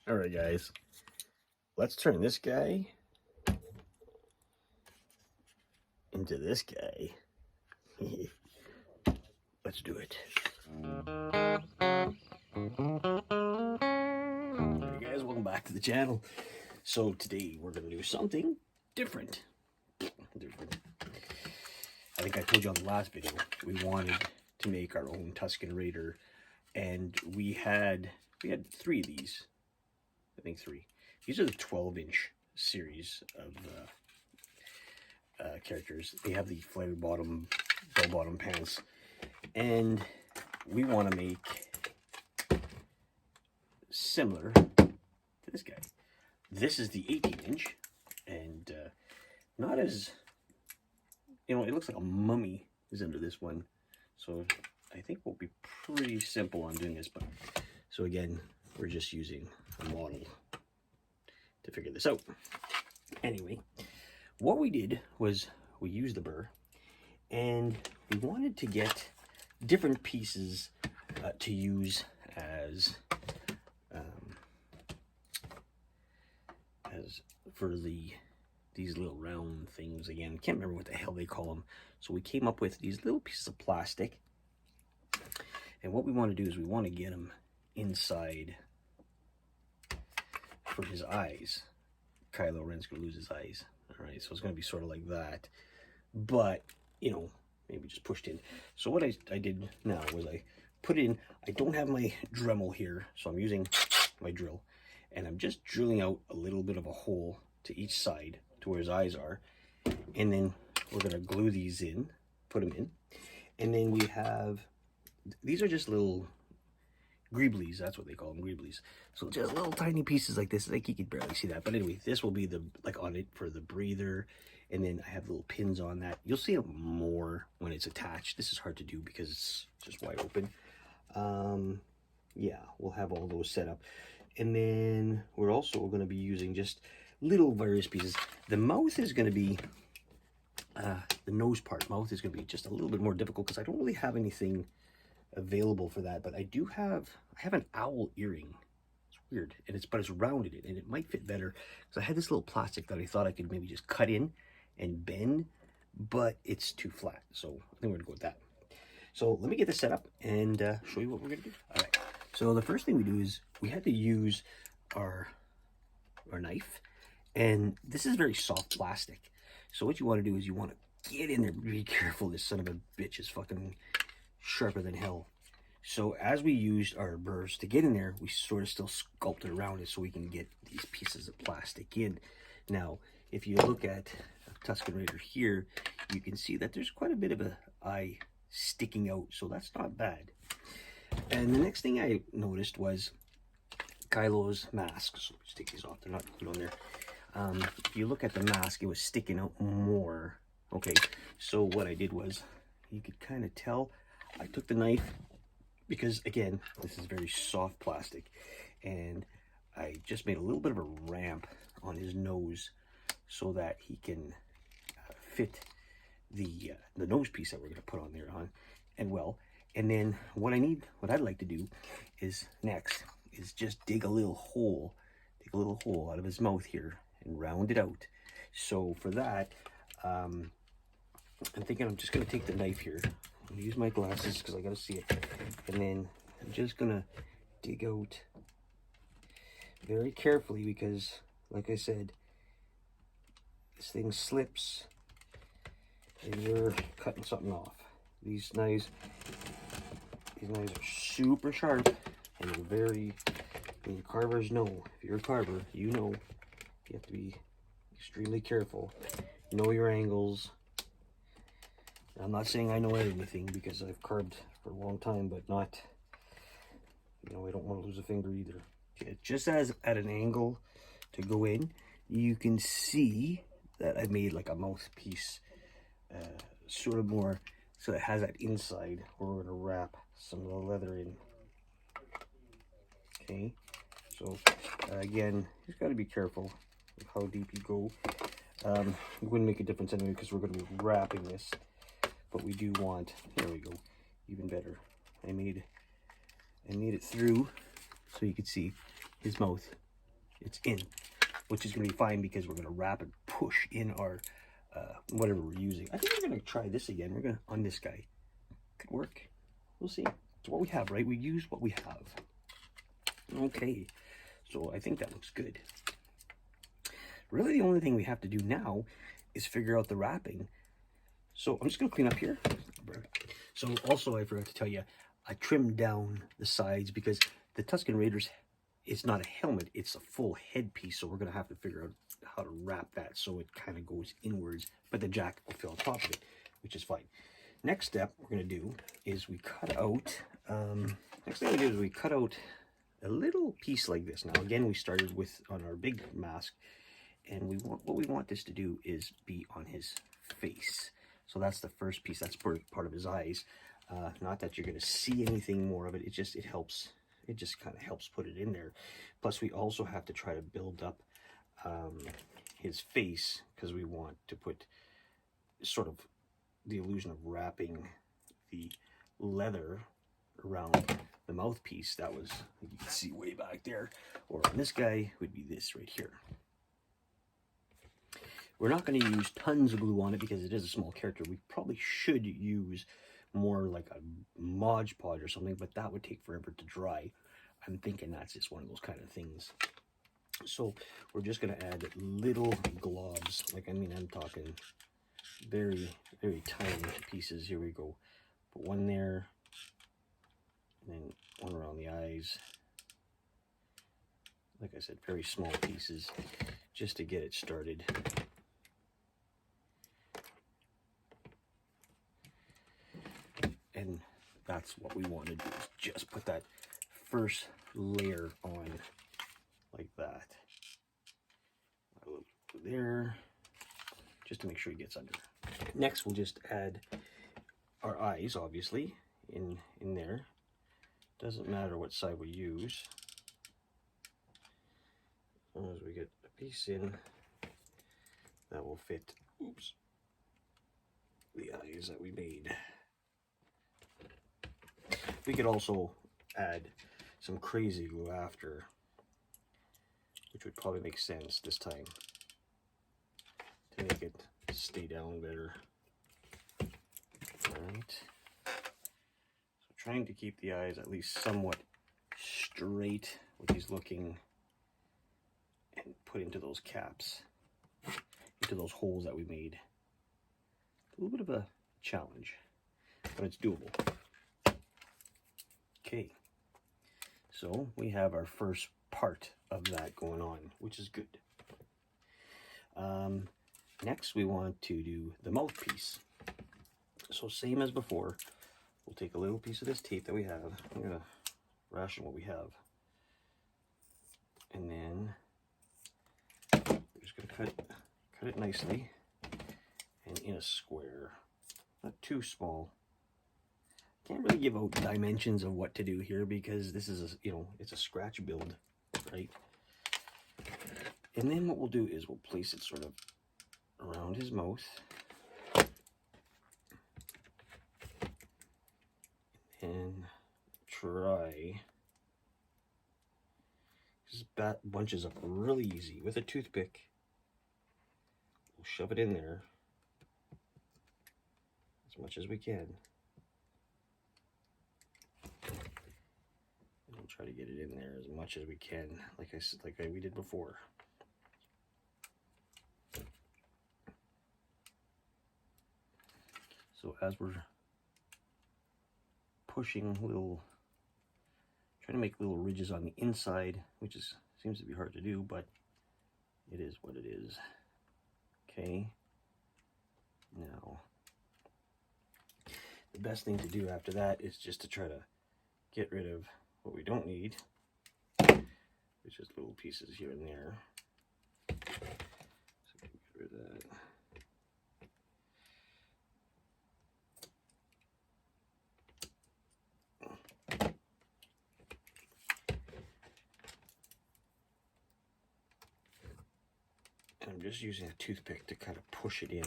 All right, guys, let's turn this guy into this guy. Let's do it. Hey guys, welcome back to the channel. So today we're going to do something different. I think I told you on the last video, we wanted to make our own Tusken Raider, and we had 3 of these. I think 3. These are the 12-inch series of characters. They have the flared bottom, bell-bottom pants, and we want to make similar to this guy. This is the 18-inch, and not as, it looks like a mummy is under this one. So I think we'll be pretty simple on doing this. But so again, we're just using a model to figure this out. Anyway, what we did was we used the burr, and we wanted to get different pieces to use as for these little round things. Again, can't remember what the hell they call them. So we came up with these little pieces of plastic, and what we want to do is we want to get them inside for his eyes. Kylo Ren's gonna lose his eyes. All right, so it's gonna be sort of like that, but maybe just pushed in. So what I did now was I put in, I don't have my Dremel here, so I'm using my drill, and I'm just drilling out a little bit of a hole to each side to where his eyes are, and then we're gonna glue these in, put them in, and then we have, these are just little greeblies, that's what they call them, greeblies. So just little tiny pieces like this. Like you could barely see that, but anyway, this will be the on it for the breather, and then I have little pins on that. You'll see it more when it's attached. This is hard to do because it's just wide open. Yeah, we'll have all those set up, and then we're also going to be using just little various pieces. The mouth is going to be the nose part. Mouth is going to be just a little bit more difficult because I don't really have anything available for that, but I have an owl earring. It's weird, and it's rounded it, and it might fit better because I had this little plastic that I thought I could maybe just cut in and bend, but it's too flat, so I think we're gonna go with that. So let me get this set up and show you what we're gonna do. All right, so the first thing we do is we had to use our knife, and this is very soft plastic. So what you want to do is you want to get in there, be careful. This son of a bitch is fucking sharper than hell. So as we used our burrs to get in there, we sort of still sculpted around it so we can get these pieces of plastic in. Now, if you look at Tusken Raider here, you can see that there's quite a bit of an eye sticking out, so that's not bad. And the next thing I noticed was Kylo's mask. So let's take these off, they're not put on there. If you look at the mask, it was sticking out more. Okay, so what I did was, you could kind of tell, I took the knife, because again, this is very soft plastic, and I just made a little bit of a ramp on his nose so that he can fit the nose piece that we're going to put on there and then what I'd like to do is next is just dig a little hole out of his mouth here and round it out. So for that, I'm thinking I'm just going to take the knife here. I'm going to use my glasses because I got to see it. And then I'm just going to dig out very carefully because, like I said, this thing slips and you're cutting something off. These knives are super sharp, and they're very, carvers know. If you're a carver, you know you have to be extremely careful. Know your angles. I'm not saying I know everything because I've carved for a long time, but not, I don't want to lose a finger either. Okay, just as at an angle to go in, you can see that I made like a mouthpiece, sort of more, so it has that inside where we're going to wrap some of the leather in. Okay, so again, you just got to be careful of how deep you go. It wouldn't make a difference anyway because we're going to be wrapping this. But we do want, there we go, even better. I made it through so you could see his mouth it's in, which is going to be fine because we're going to wrap and push in our whatever we're using. I think we're going to try this again. We're going to, on this guy. Could work. We'll see. It's what we have, right? We use what we have. Okay, so I think that looks good. Really, the only thing we have to do now is figure out the wrapping. So I'm just going to clean up here. So also, I forgot to tell you, I trimmed down the sides because the Tusken Raiders, it's not a helmet, it's a full headpiece. So we're going to have to figure out how to wrap that so it kind of goes inwards, but the jacket will fill on top of it, which is fine. Next step we're going to do is we cut out, a little piece like this. Now again, we started with on our big mask, and what we want this to do is be on his face. So that's the first piece, that's part of his eyes. Not that you're going to see anything more of it, it just kind of helps put it in there. Plus we also have to try to build up his face, because we want to put sort of the illusion of wrapping the leather around the mouthpiece. That was, you can see way back there, or on this guy would be this right here. We're not going to use tons of glue on it because it is a small character. We probably should use more like a Mod Podge or something, but that would take forever to dry. I'm thinking that's just one of those kind of things. So we're just going to add little globs. Like, I mean, I'm talking very, very tiny pieces. Here we go. Put one there, and then one around the eyes. Like I said, very small pieces just to get it started. And that's what we want to do, is just put that first layer on like that. A little there, just to make sure he gets under. Next, we'll just add our eyes, obviously, in there. Doesn't matter what side we use. As long as we get a piece in, that will fit, oops, the eyes that we made. We could also add some crazy glue after, which would probably make sense this time to make it stay down better. Alright. So trying to keep the eyes at least somewhat straight with these looking, and put into those caps, into those holes that we made. A little bit of a challenge, but it's doable. Okay, so we have our first part of that going on, which is good. Next, we want to do the mouthpiece. So same as before, we'll take a little piece of this tape that we have. I'm going to ration what we have. And then we're just going to cut it nicely and in a square. Not too small. Can't really give out dimensions of what to do here because this is a, it's a scratch build, right? And then what we'll do is we'll place it sort of around his mouth. And try, just bunches up really easy with a toothpick. We'll shove it in there as much as we can. And we'll try to get it in there as much as we can, like we did before. So as we're pushing trying to make little ridges on the inside, which seems to be hard to do, but it is what it is. Okay, now the best thing to do after that is just to try to get rid of what we don't need. It's just little pieces here and there. So we can get rid of that. And I'm just using a toothpick to kind of push it in.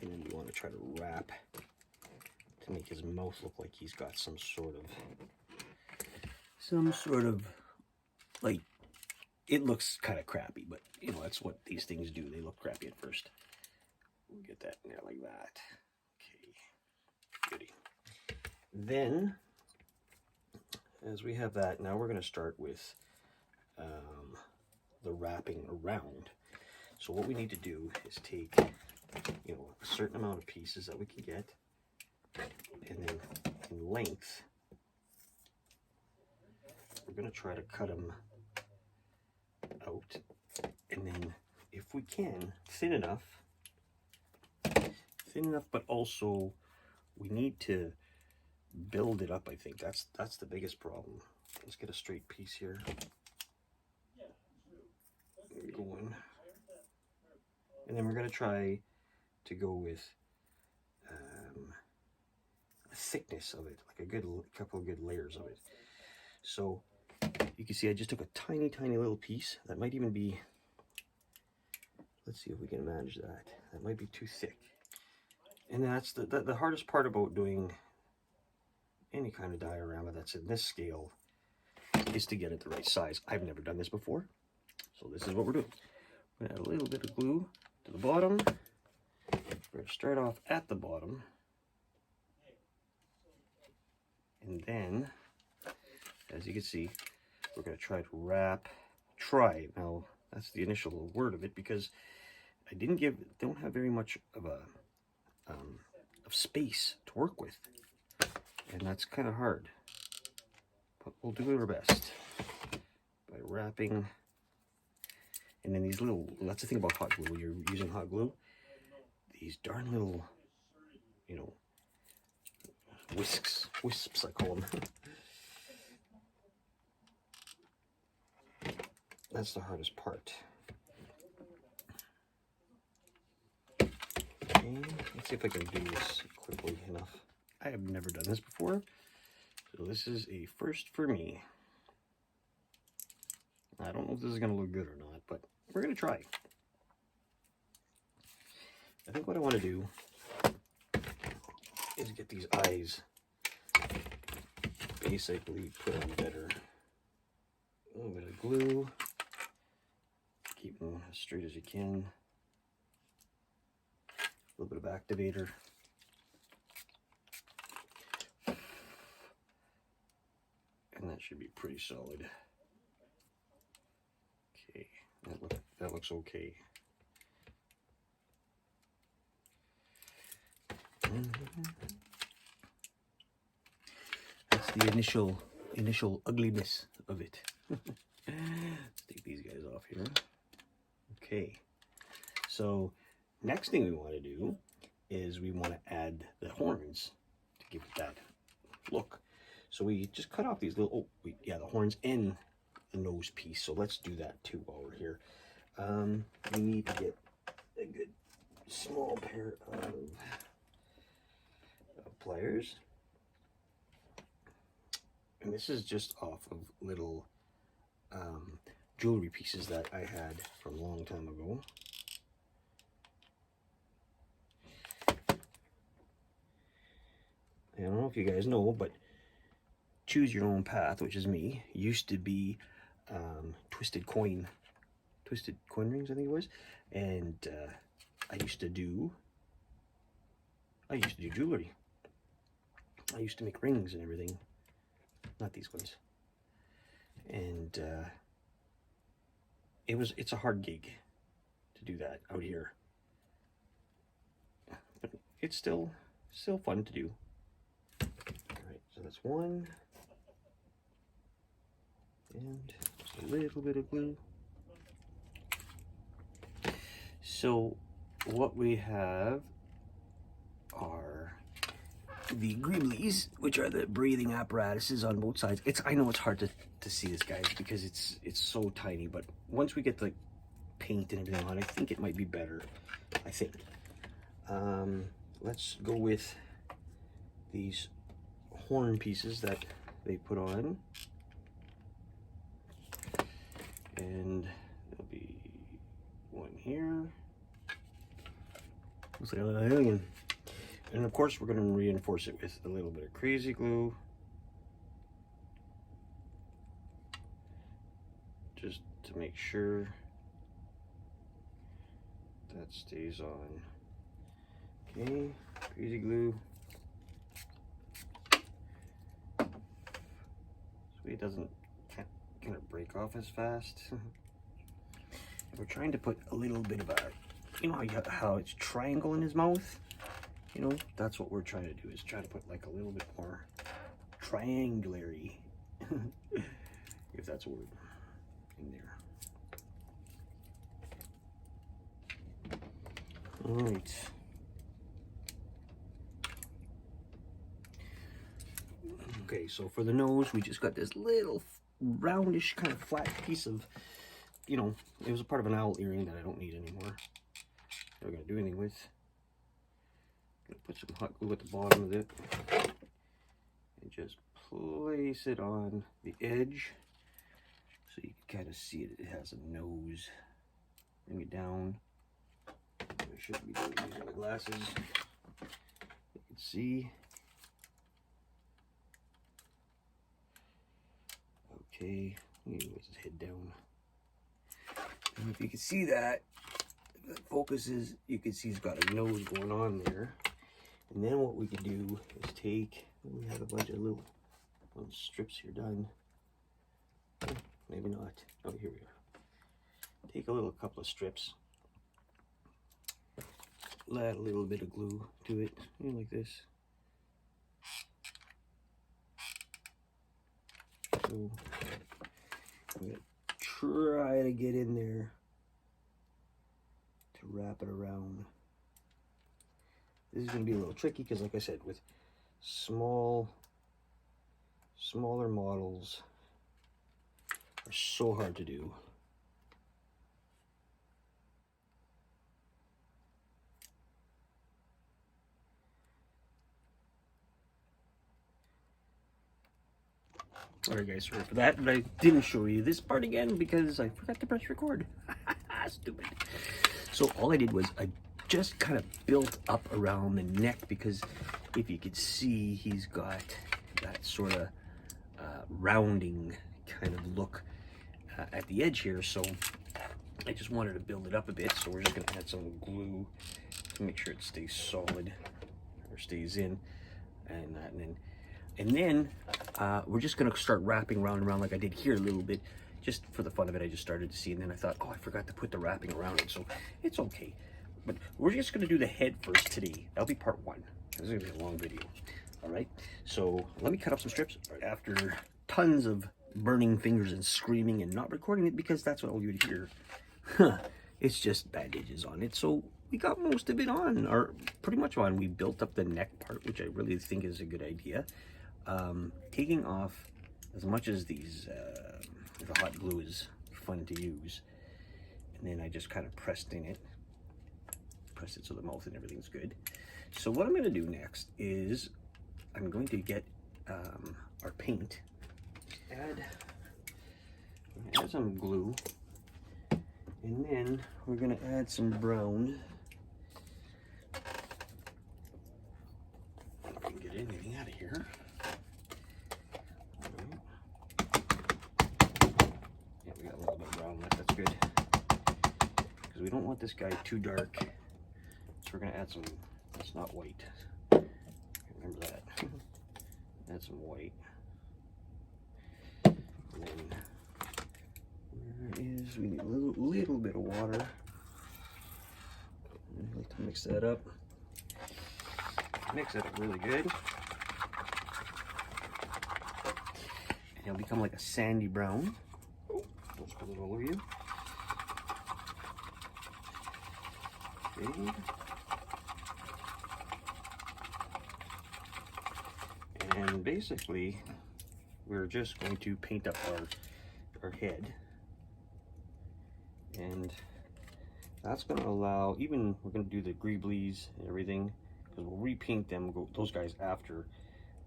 And then we want to try to wrap to make his mouth look like he's got some sort of some sort of, like, it looks kind of crappy, but you know, that's what these things do. They look crappy at first. We'll get that in there like that. Okay, goody. Then, as we have that, now we're going to start with the wrapping around. So what we need to do is take, you know, a certain amount of pieces that we can get, and then in length, we're going to try to cut them out, and then if we can, thin enough, but also we need to build it up. I think that's the biggest problem. Let's get a straight piece here going, and then we're going to try to go with a thickness of it, like a couple of good layers of it. So you can see I just took a tiny little piece. That might even be, let's see if we can manage that. That might be too thick. And that's the hardest part about doing any kind of diorama that's in this scale, is to get it the right size. I've never done this before, so this is what we're doing. We're gonna add a little bit of glue to the bottom. We're gonna start off at the bottom, and then, as you can see, we're gonna try to wrap. Now that's the initial word of it, because I don't have very much of a of space to work with, and that's kind of hard, but we'll do our best by wrapping. And then these little, that's the thing about hot glue, when you're using hot glue, these darn little, you know, wisps I call them. That's the hardest part. Okay, let's see if I can do this quickly enough. I have never done this before, so this is a first for me. I don't know if this is going to look good or not, but we're going to try. I think what I want to do is get these eyes basically put on better. A little bit of glue, keep them as straight as you can. A little bit of activator. And that should be pretty solid. Okay, that looks okay. That's the initial ugliness of it. Let's take these guys off here. Okay, so next thing we want to do is we want to add the horns to give it that look. So we just cut off these little, the horns and the nose piece. So let's do that too while we're here. We need to get a good small pair of pliers. And this is just off of little jewelry pieces that I had from a long time ago. I don't know if you guys know, but Choose Your Own Path, which is me, used to be twisted coin rings, I think it was, and I used to do jewelry. I used to make rings and everything, not these ones, and it's a hard gig to do that out here, but it's still fun to do. All right, so that's one. And just a little bit of glue. So what we have are the Griblies, which are the breathing apparatuses on both sides. I know it's hard to see this, guys, because it's so tiny, but once we get the paint and everything on, I think it might be better. I think. Let's go with these horn pieces that they put on. And there'll be one here. Looks like a little alien. And of course, we're going to reinforce it with a little bit of crazy glue. just to make sure that stays on. Okay, greasy glue. So it doesn't kind of break off as fast. We're trying to put a little bit of a, you know how it's triangle in his mouth? You know, that's what we're trying to do, is try to put like a little bit more triangulary, if that's a word, in there. All right. Okay, so for the nose, we just got this little roundish kind of flat piece of, you know, it was a part of an owl earring that I don't need anymore. We're gonna do anything with. Gonna put some hot glue at the bottom of it and just place it on the edge so you can kind of see it. It has a nose. Bring it down. I should be using my glasses. You can see. Okay, let his head down. And if you can see that, if it focuses, you can see he's got a nose going on there. And then what we can do is take, we have a bunch of little strips here done. Oh, maybe not. Oh, here we are. Take a couple of strips. Add a little bit of glue to it, you know, like this. So I'm gonna try to get in there to wrap it around. This is gonna be a little tricky because, like I said, with smaller models are so hard to do. Alright guys, sorry for that, but I didn't show you this part again because I forgot to press record. Stupid. So all I did was I just kind of built up around the neck, because if you could see, he's got that sort of rounding kind of look at the edge here. So I just wanted to build it up a bit. So we're just going to add some glue to make sure it stays solid, or stays in, and that, and then we're just going to start wrapping round and round like I did here a little bit, just for the fun of it. I just started to see, and then I thought, oh, I forgot to put the wrapping around it, so it's okay. But we're just going to do the head first today. That'll be part one. This is going to be a long video. All right, so let me cut up some strips after tons of burning fingers and screaming and not recording it, because that's what you'd hear. It's just bandages on it. So we got most of it on, or pretty much on. We built up the neck part, which I really think is a good idea. Taking off as much as these, the hot glue is fun to use. And then I just kind of pressed it so the mouth and everything's good. So what I'm going to do next is I'm going to get our paint. Add some glue, and then we're going to add some brown. If I can get anything out of here. Yeah, we got a little bit of brown left. That's good, because we don't want this guy too dark. So we're going to add some. That's not white. Remember that. Add some white. And then we need a little bit of water. I like to mix that up. Mix that up really good. And it'll become like a sandy brown. Oh, don't spill it all over you. Okay. And basically, we're just going to paint up our head. And that's going to allow, even we're going to do the greeblies and everything, because we'll repaint them, those guys, after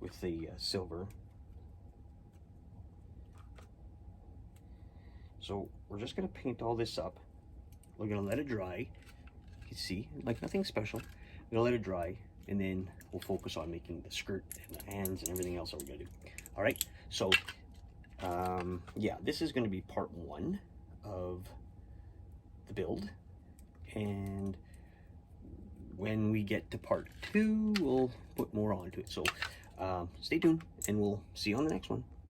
with the silver. So we're just going to paint all this up. We're going to let it dry. You can see, like nothing special. We're going to let it dry, and then we'll focus on making the skirt and the hands and everything else that we're going to do. All right, so yeah, this is going to be part 1 of the build, and when we get to part 2, we'll put more onto it. So stay tuned, and we'll see you on the next one.